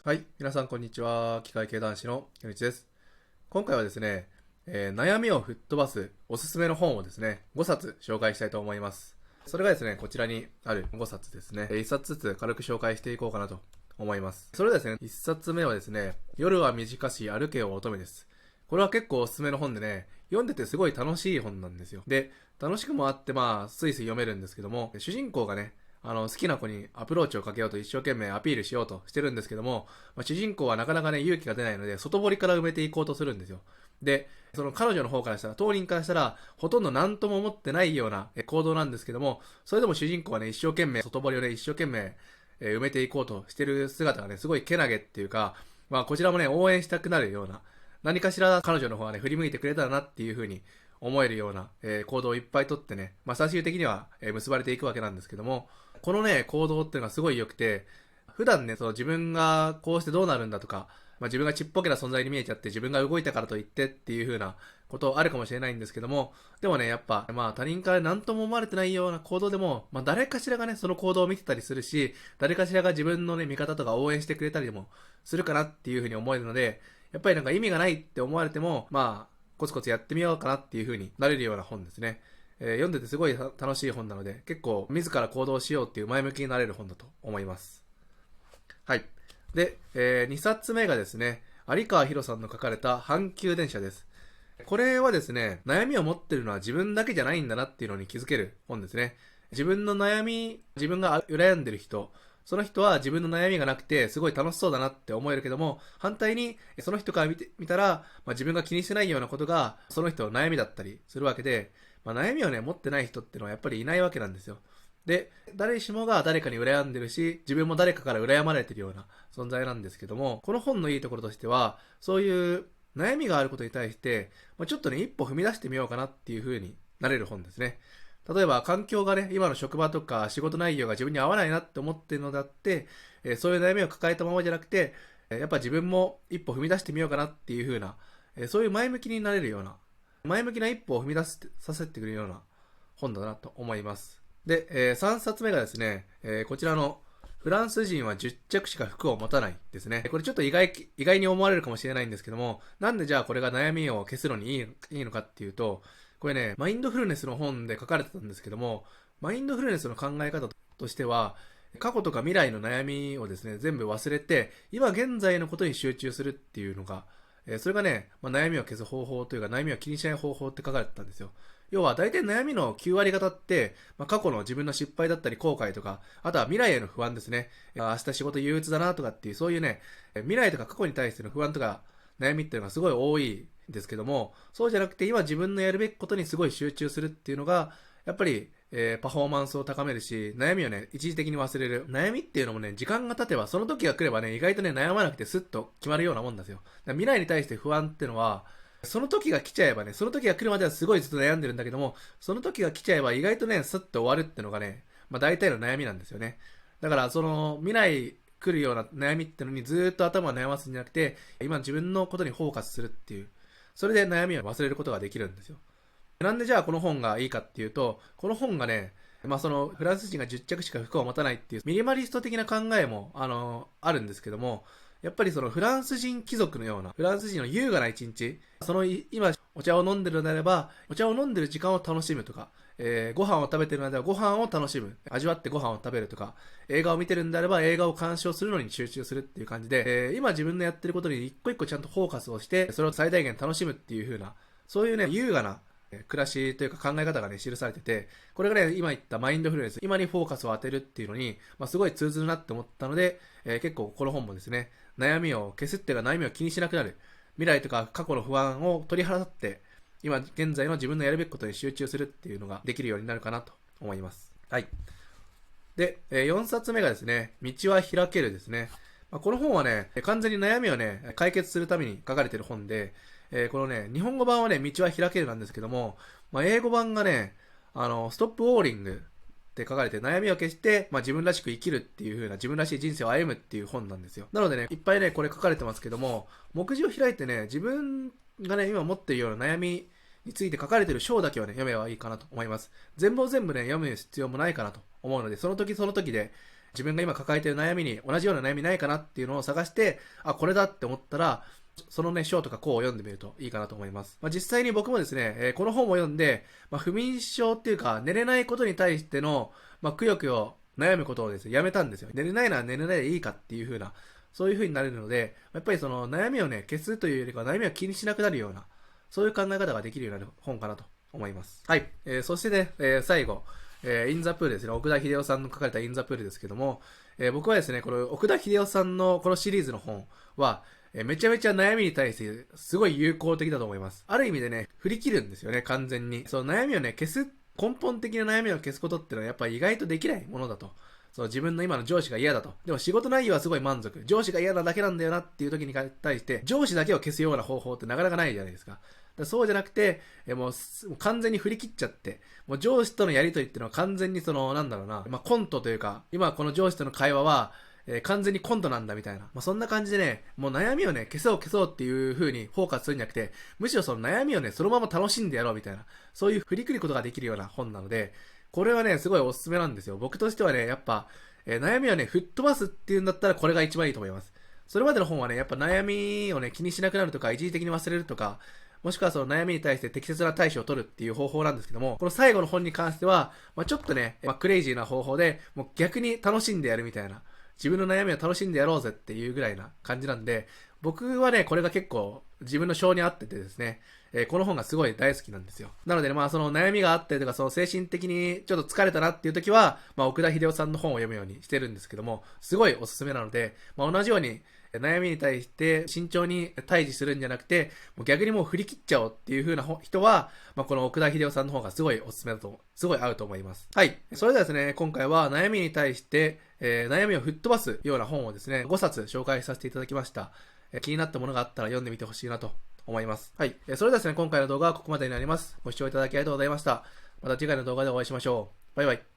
はい、皆さんこんにちは。機械系男子のゆういちです。今回はですね、悩みを吹っ飛ばすおすすめの本をですね、5冊紹介したいと思います。それがですね、こちらにある5冊ですね、1冊ずつ軽く紹介していこうかなと思います。それではですね、1冊目はですね、夜は短し歩けよ乙女です。これは結構おすすめの本でね、読んでてすごい楽しい本なんですよ。で、楽しくもあってスイスイ読めるんですけども、主人公がね、好きな子にアプローチをかけようと一生懸命アピールしようとしてるんですけども、主人公はなかなかね、勇気が出ないので、外堀から埋めていこうとするんですよ。で、その彼女の方からしたら、当人からしたら、ほとんど何とも思ってないような行動なんですけども、それでも主人公はね、一生懸命、外堀をね、一生懸命埋めていこうとしてる姿がね、すごいけなげっていうか、こちらもね、応援したくなるような、何かしら彼女の方がね、振り向いてくれたらなっていう風に思えるような、行動をいっぱいとってね、最終的には、結ばれていくわけなんですけども、このね、行動っていうのがすごい良くて、普段ね、その自分がこうしてどうなるんだとか、自分がちっぽけな存在に見えちゃって自分が動いたからといってっていう風なことあるかもしれないんですけども、でもね、やっぱ、他人から何とも思われてないような行動でも、誰かしらがね、その行動を見てたりするし、誰かしらが自分のね、見方とか応援してくれたりもするかなっていう風に思えるので、やっぱりなんか意味がないって思われても、コツコツやってみようかなっていう風になれるような本ですね。読んでてすごい楽しい本なので、結構自ら行動しようっていう前向きになれる本だと思います。はい。で、2冊目がですね、有川博さんの書かれた阪急電車です。これはですね、悩みを持ってるのは自分だけじゃないんだなっていうのに気づける本ですね。自分の悩み、自分が羨んでる人、その人は自分の悩みがなくてすごい楽しそうだなって思えるけども、反対にその人から見たら、自分が気にしてないようなことがその人の悩みだったりするわけで、悩みをね、持ってない人っていうのはやっぱりいないわけなんですよ。で、誰しもが誰かに羨んでるし、自分も誰かから羨まれてるような存在なんですけども、この本のいいところとしては、そういう悩みがあることに対して、ちょっとね、一歩踏み出してみようかなっていう風になれる本ですね。例えば、環境がね、今の職場とか仕事内容が自分に合わないなって思ってるのだって、そういう悩みを抱えたままじゃなくて、やっぱ自分も一歩踏み出してみようかなっていう風な、そういう前向きになれるような、前向きな一歩を踏み出させてくれるような本だなと思います。で、3冊目がですね、こちらのフランス人は10着しか服を持たないですね。これちょっと意外に思われるかもしれないんですけども、なんでじゃあこれが悩みを消すのにいいのかっていうと、これね、マインドフルネスの本で書かれてたんですけども、マインドフルネスの考え方としては、過去とか未来の悩みをですね、全部忘れて、今現在のことに集中するっていうのが、それがね、悩みを消す方法というか、悩みを気にしない方法って書かれてたんですよ。要は大体悩みの9割方って、過去の自分の失敗だったり後悔とか、あとは未来への不安ですね。明日仕事憂鬱だなとかっていう、そういうね、未来とか過去に対しての不安とか悩みっていうのがすごい多いんですけども、そうじゃなくて今自分のやるべきことにすごい集中するっていうのが、やっぱり、パフォーマンスを高めるし、悩みをね、一時的に忘れる。悩みっていうのもね、時間が経てば、その時が来ればね、意外とね、悩まなくてスッと決まるようなもんですよ。だから未来に対して不安っていうのは、その時が来ちゃえばね、その時が来るまではすごいずっと悩んでるんだけども、その時が来ちゃえば意外とね、スッと終わるっていうのがね、大体の悩みなんですよね。だから、その、未来来るような悩みってのにずーっと頭を悩ますんじゃなくて、今自分のことにフォーカスするっていう、それで悩みを忘れることができるんですよ。なんでじゃあこの本がいいかっていうと、この本がね、そのフランス人が10着しか服を持たないっていうミニマリスト的な考えも、あるんですけども、やっぱりそのフランス人貴族のような、フランス人の優雅な一日、その今お茶を飲んでるのであれば、お茶を飲んでる時間を楽しむとか、ご飯を食べてるのであればご飯を楽しむ、味わってご飯を食べるとか、映画を見てるんであれば映画を鑑賞するのに集中するっていう感じで、今自分のやってることに一個一個ちゃんとフォーカスをして、それを最大限楽しむっていう風な、そういうね、優雅な暮らしというか考え方がね、記されてて、これがね、今言ったマインドフルネス、今にフォーカスを当てるっていうのに、すごい通ずるなって思ったので、結構この本もですね、悩みを消すっていうか悩みを気にしなくなる、未来とか過去の不安を取り払って、今現在の自分のやるべきことに集中するっていうのができるようになるかなと思います。はい。で、4冊目がですね、道は開けるですね。この本はね、完全に悩みをね、解決するために書かれている本で、このね、日本語版はね、道は開けるなんですけども、英語版がね、ストップウォーリングって書かれて悩みを消して、自分らしく生きるっていう風な自分らしい人生を歩むっていう本なんですよ。なのでね、いっぱいね、これ書かれてますけども、目次を開いてね、自分がね、今持っているような悩みについて書かれている章だけはね、読めばいいかなと思います。全部を全部ね、読む必要もないかなと思うので、その時その時で、自分が今抱えている悩みに同じような悩みないかなっていうのを探して、あ、これだって思ったら、そのね、章とか項を読んでみるといいかなと思います。実際に僕もですね、この本を読んで、不眠症っていうか、寝れないことに対しての、くよくよ悩むことをですね、やめたんですよ。寝れないなら寝れないでいいかっていう風な、そういう風になれるので、やっぱりその悩みをね、消すというよりかは悩みを気にしなくなるような、そういう考え方ができるようになる本かなと思います。はい。そしてね、最後、インザプールですね、奥田秀夫さんの書かれたインザプールですけども、僕はですね、この奥田秀夫さんのこのシリーズの本は、めちゃめちゃ悩みに対してすごい有効的だと思います。ある意味でね、振り切るんですよね、完全に。その悩みをね、消す、根本的な悩みを消すことってのはやっぱり意外とできないものだと。そう、自分の今の上司が嫌だと。でも仕事内容はすごい満足。上司が嫌なだけなんだよなっていう時に対して、上司だけを消すような方法ってなかなかないじゃないですか。そうじゃなくて、もう完全に振り切っちゃって、もう上司とのやりとりっていうのは完全にその、なんだろうな、コントというか、今この上司との会話は、完全にコントなんだみたいな。そんな感じでね、もう悩みをね、消そうっていう風にフォーカスするんじゃなくて、むしろその悩みをね、そのまま楽しんでやろうみたいな、そういう振り切ることができるような本なので、これはね、すごいおすすめなんですよ。僕としてはね、やっぱ、悩みをね、吹っ飛ばすっていうんだったらこれが一番いいと思います。それまでの本はね、やっぱ悩みをね、気にしなくなるとか、一時的に忘れるとか、もしくはその悩みに対して適切な対処を取るっていう方法なんですけども、この最後の本に関しては、ちょっとね、クレイジーな方法で、もう逆に楽しんでやるみたいな、自分の悩みを楽しんでやろうぜっていうぐらいな感じなんで、僕はね、これが結構自分の性に合っててですね、この本がすごい大好きなんですよ。なのでね、その悩みがあったりとか、その精神的にちょっと疲れたなっていう時は、奥田秀夫さんの本を読むようにしてるんですけども、すごいおすすめなので、同じように悩みに対して慎重に対峙するんじゃなくて、もう逆にもう振り切っちゃおうっていう風な人は、この奥田秀夫さんの方がすごいおすすめだと、すごい合うと思います。はい。それではですね、今回は悩みに対して、悩みを吹っ飛ばすような本をですね、5冊紹介させていただきました。気になったものがあったら読んでみてほしいなと思います。はい。それではですね、今回の動画はここまでになります。ご視聴いただきありがとうございました。また次回の動画でお会いしましょう。バイバイ。